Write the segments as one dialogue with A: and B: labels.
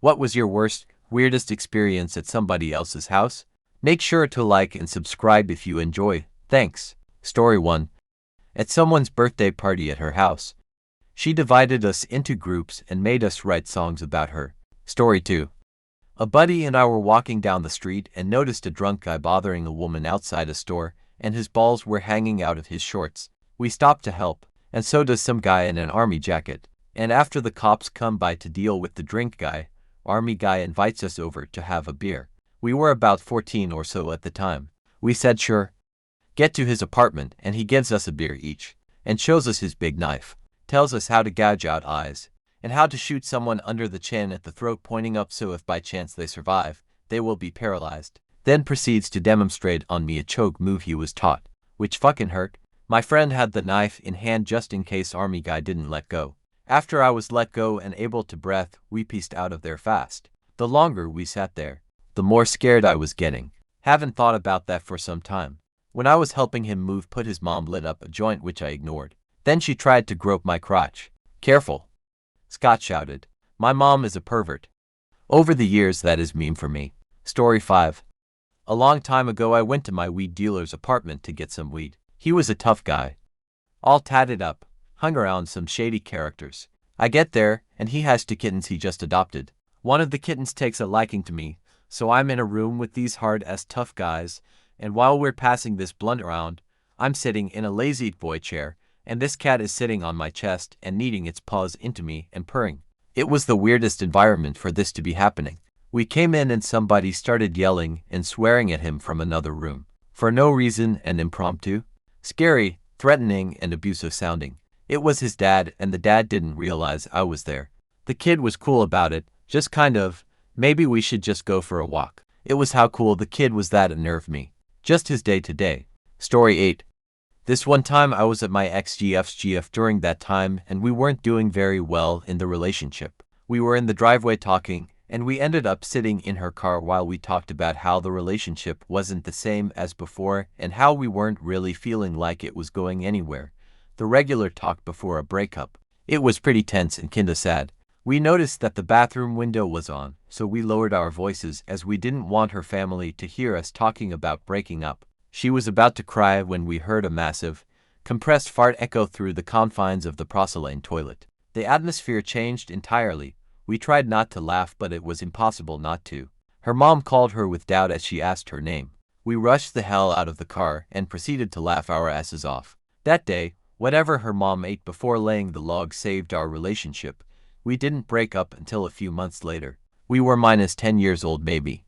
A: What was your worst, weirdest experience at somebody else's house? Make sure to like and subscribe if you enjoy. Thanks. Story 1. At someone's birthday party at her house. She divided us into groups and made us write songs about her. Story 2. A buddy and I were walking down the street and noticed a drunk guy bothering a woman outside a store, and his balls were hanging out of his shorts. We stopped to help, and so does some guy in an army jacket. And after the cops come by to deal with the drink guy, army guy invites us over to have a beer. We were about 14 or so at the time. We said sure. Get to his apartment and he gives us a beer each, and shows us his big knife, tells us how to gouge out eyes, and how to shoot someone under the chin at the throat pointing up so if by chance they survive, they will be paralyzed. Then proceeds to demonstrate on me a choke move he was taught, which fucking hurt. My friend had the knife in hand just in case army guy didn't let go. After I was let go and able to breath, we pieced out of there fast. The longer we sat there, the more scared I was getting. Haven't thought about that for some time. When I was helping him move, his mom lit up a joint which I ignored. Then she tried to grope my crotch. Careful, Scott shouted. My mom is a pervert. Over the years that is meme for me. Story 5. A long time ago I went to my weed dealer's apartment to get some weed. He was a tough guy. All tatted up, hung around some shady characters. I get there, and he has 2 kittens he just adopted. One of the kittens takes a liking to me, so I'm in a room with these hard-ass tough guys, and while we're passing this blunt around, I'm sitting in a lazy boy chair, and this cat is sitting on my chest and kneading its paws into me and purring. It was the weirdest environment for this to be happening. We came in and somebody started yelling and swearing at him from another room. For no reason and impromptu. Scary, threatening, and abusive sounding. It was his dad, and the dad didn't realize I was there. The kid was cool about it, just kind of, maybe we should just go for a walk. It was how cool the kid was that unnerved me. Just his day-to-day. Story 8. This one time I was at my ex-GF's GF during that time, and we weren't doing very well in the relationship. We were in the driveway talking, and we ended up sitting in her car while we talked about how the relationship wasn't the same as before and how we weren't really feeling like it was going anywhere. The regular talk before a breakup. It was pretty tense and kinda sad. We noticed that the bathroom window was on, so we lowered our voices as we didn't want her family to hear us talking about breaking up. She was about to cry when we heard a massive, compressed fart echo through the confines of the porcelain toilet. The atmosphere changed entirely. We tried not to laugh, but it was impossible not to. Her mom called her with doubt as she asked her name. We rushed the hell out of the car and proceeded to laugh our asses off. That day, whatever her mom ate before laying the log saved our relationship. We didn't break up until a few months later. We were minus 10 years old maybe.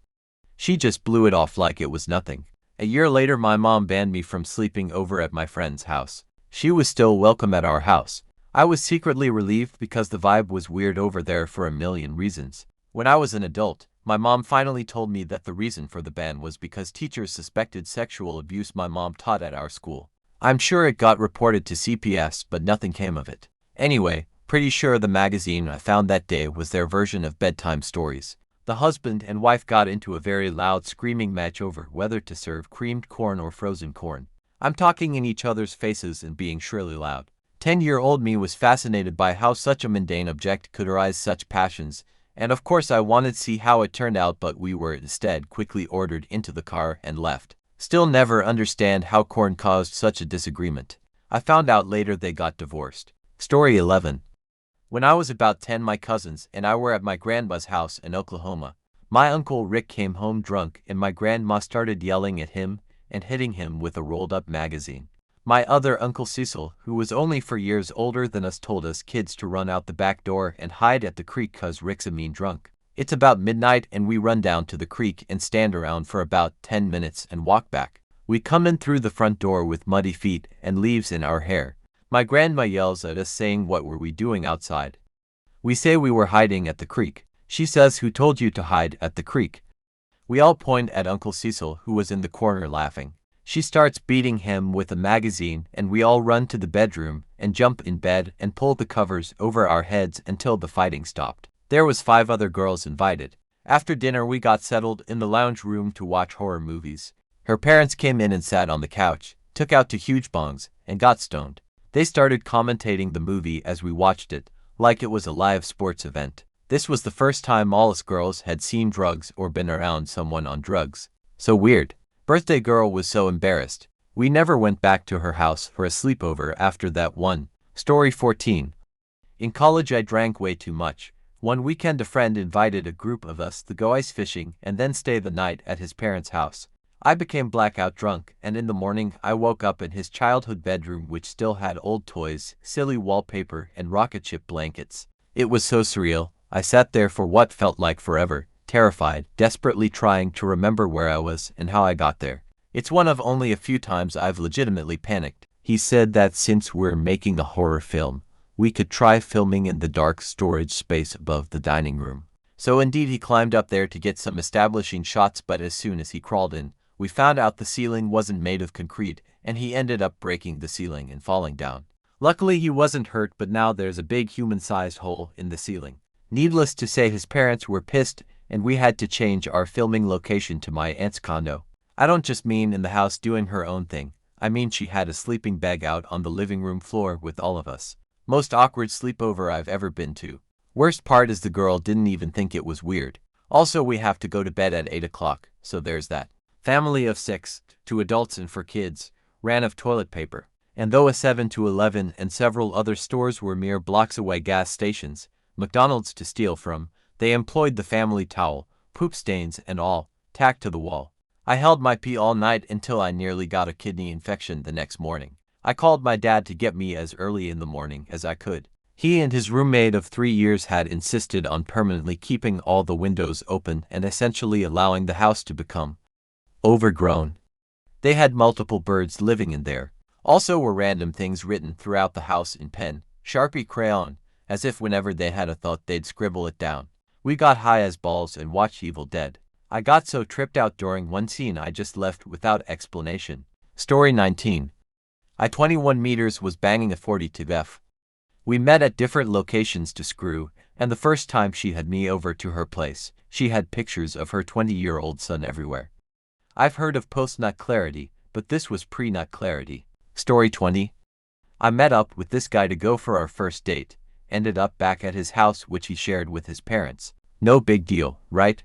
A: She just blew it off like it was nothing. A year later my mom banned me from sleeping over at my friend's house. She was still welcome at our house. I was secretly relieved because the vibe was weird over there for a million reasons. When I was an adult, my mom finally told me that the reason for the ban was because teachers suspected sexual abuse my mom taught at our school. I'm sure it got reported to CPS, but nothing came of it. Anyway, pretty sure the magazine I found that day was their version of bedtime stories. The husband and wife got into a very loud screaming match over whether to serve creamed corn or frozen corn. I'm talking in each other's faces and being shrilly loud. 10-year-old me was fascinated by how such a mundane object could arouse such passions, and of course I wanted to see how it turned out, but we were instead quickly ordered into the car and left. Still never understand how corn caused such a disagreement. I found out later they got divorced. Story 11. When I was about 10, my cousins and I were at my grandma's house in Oklahoma. My uncle Rick came home drunk and my grandma started yelling at him and hitting him with a rolled-up magazine. My other uncle Cecil, who was only 4 years older than us, told us kids to run out the back door and hide at the creek cause Rick's a mean drunk. It's about midnight and we run down to the creek and stand around for about 10 minutes and walk back. We come in through the front door with muddy feet and leaves in our hair. My grandma yells at us saying, "What were we doing outside?" We say we were hiding at the creek. She says, "Who told you to hide at the creek?" We all point at Uncle Cecil, who was in the corner laughing. She starts beating him with a magazine and we all run to the bedroom and jump in bed and pull the covers over our heads until the fighting stopped. There was 5 other girls invited. After dinner we got settled in the lounge room to watch horror movies. Her parents came in and sat on the couch, took out 2 huge bongs, and got stoned. They started commentating the movie as we watched it, like it was a live sports event. This was the first time all us girls had seen drugs or been around someone on drugs. So weird. Birthday girl was so embarrassed. We never went back to her house for a sleepover after that one. Story 14. In college I drank way too much. One weekend a friend invited a group of us to go ice fishing and then stay the night at his parents' house. I became blackout drunk, and in the morning I woke up in his childhood bedroom, which still had old toys, silly wallpaper, and rocket ship blankets. It was so surreal. I sat there for what felt like forever, terrified, desperately trying to remember where I was and how I got there. It's one of only a few times I've legitimately panicked. He said that since we're making a horror film, we could try filming in the dark storage space above the dining room. So indeed he climbed up there to get some establishing shots, but as soon as he crawled in, we found out the ceiling wasn't made of concrete, and he ended up breaking the ceiling and falling down. Luckily he wasn't hurt, but now there's a big human-sized hole in the ceiling. Needless to say, his parents were pissed, and we had to change our filming location to my aunt's condo. I don't just mean in the house doing her own thing. I mean she had a sleeping bag out on the living room floor with all of us. Most awkward sleepover I've ever been to. Worst part is the girl didn't even think it was weird. Also, we have to go to bed at 8 o'clock, so there's that. Family of 6, 2 adults and 4 kids, ran of toilet paper. And though a 7-Eleven and several other stores were mere blocks away, gas stations, McDonald's to steal from, they employed the family towel, poop stains and all, tacked to the wall. I held my pee all night until I nearly got a kidney infection the next morning. I called my dad to get me as early in the morning as I could. He and his roommate of 3 years had insisted on permanently keeping all the windows open and essentially allowing the house to become overgrown. They had multiple birds living in there. Also were random things written throughout the house in pen, Sharpie, crayon, as if whenever they had a thought they'd scribble it down. We got high as balls and watched Evil Dead. I got so tripped out during one scene I just left without explanation. Story 19. I 21 meters was banging a 42F. We met at different locations to screw, and the first time she had me over to her place, she had pictures of her 20-year-old son everywhere. I've heard of post-nut clarity, but this was pre-nut clarity. Story 20. I met up with this guy to go for our first date, ended up back at his house which he shared with his parents. No big deal, right?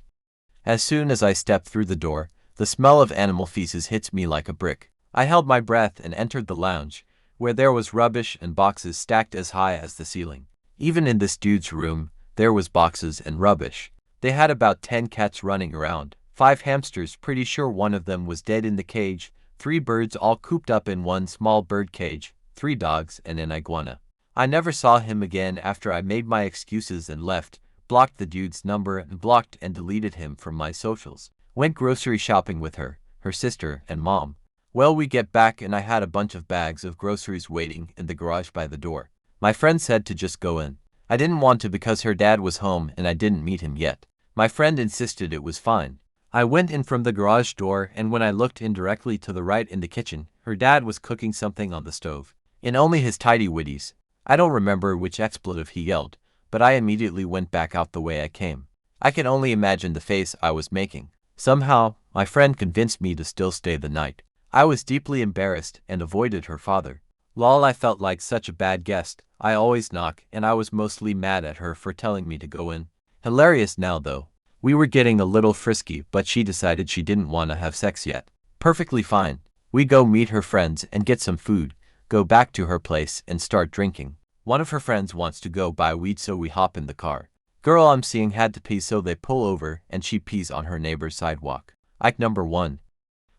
A: As soon as I step through the door, the smell of animal feces hits me like a brick. I held my breath and entered the lounge, where there was rubbish and boxes stacked as high as the ceiling. Even in this dude's room, there was boxes and rubbish. They had about 10 cats running around, 5 hamsters, pretty sure one of them was dead in the cage, 3 birds all cooped up in one small bird cage, 3 dogs and an iguana. I never saw him again after I made my excuses and left, blocked the dude's number and blocked and deleted him from my socials. Went grocery shopping with her sister, and mom. Well, we get back and I had a bunch of bags of groceries waiting in the garage by the door. My friend said to just go in. I didn't want to because her dad was home and I didn't meet him yet. My friend insisted it was fine. I went in from the garage door, and when I looked in directly to the right in the kitchen, her dad was cooking something on the stove. In only his tidy witties. I don't remember which expletive he yelled, but I immediately went back out the way I came. I can only imagine the face I was making. Somehow, my friend convinced me to still stay the night. I was deeply embarrassed and avoided her father. Lol, I felt like such a bad guest. I always knock, and I was mostly mad at her for telling me to go in. Hilarious now though. We were getting a little frisky, but she decided she didn't want to have sex yet. Perfectly fine. We go meet her friends and get some food, go back to her place and start drinking. One of her friends wants to go buy weed, so we hop in the car. Girl I'm seeing had to pee, so they pull over and she pees on her neighbor's sidewalk. Ike number 1.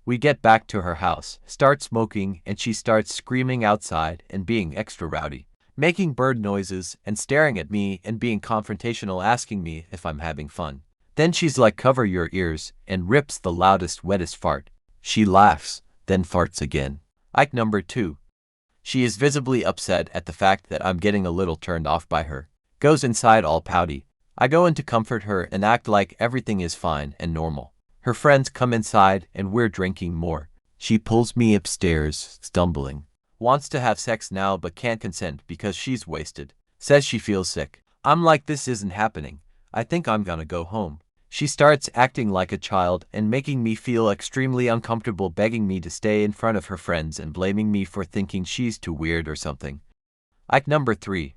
A: We get back to her house, start smoking, and she starts screaming outside and being extra rowdy, making bird noises and staring at me and being confrontational, asking me if I'm having fun. Then she's like, cover your ears, and rips the loudest, wettest fart. She laughs, then farts again. Ike number 2. She is visibly upset at the fact that I'm getting a little turned off by her. Goes inside all pouty. I go in to comfort her and act like everything is fine and normal. Her friends come inside and we're drinking more. She pulls me upstairs, stumbling. Wants to have sex now but can't consent because she's wasted. Says she feels sick. I'm like, this isn't happening. I think I'm gonna go home. She starts acting like a child and making me feel extremely uncomfortable, begging me to stay in front of her friends and blaming me for thinking she's too weird or something. Ike number 3.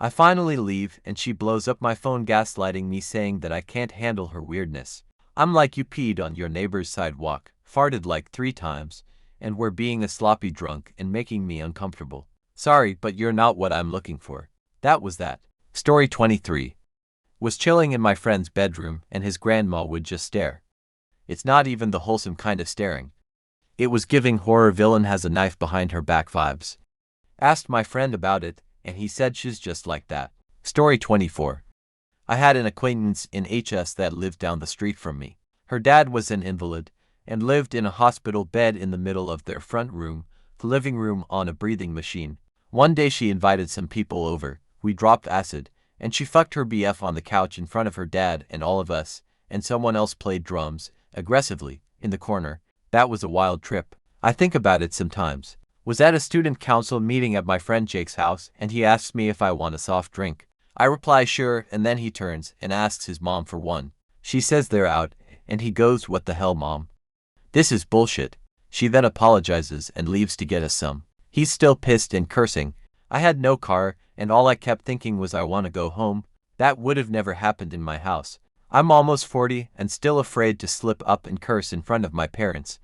A: I finally leave and she blows up my phone gaslighting me saying that I can't handle her weirdness. I'm like, you peed on your neighbor's sidewalk, farted like 3 times, and were being a sloppy drunk and making me uncomfortable. Sorry, but you're not what I'm looking for. That was that. Story 23. Was chilling in my friend's bedroom and his grandma would just stare. It's not even the wholesome kind of staring. It was giving horror villain has a knife behind her back vibes. Asked my friend about it, and he said she's just like that. Story 24. I had an acquaintance in HS that lived down the street from me. Her dad was an invalid and lived in a hospital bed in the middle of their front room, the living room on a breathing machine. One day she invited some people over, we dropped acid, and she fucked her BF on the couch in front of her dad and all of us, and someone else played drums, aggressively, in the corner. That was a wild trip. I think about it sometimes. Was at a student council meeting at my friend Jake's house, and he asks me if I want a soft drink. I reply sure, and then he turns and asks his mom for one. She says they're out, and he goes, what the hell, mom? This is bullshit. She then apologizes and leaves to get us some. He's still pissed and cursing. I had no car, and all I kept thinking was I want to go home. That would have never happened in my house. I'm almost 40 and still afraid to slip up and curse in front of my parents,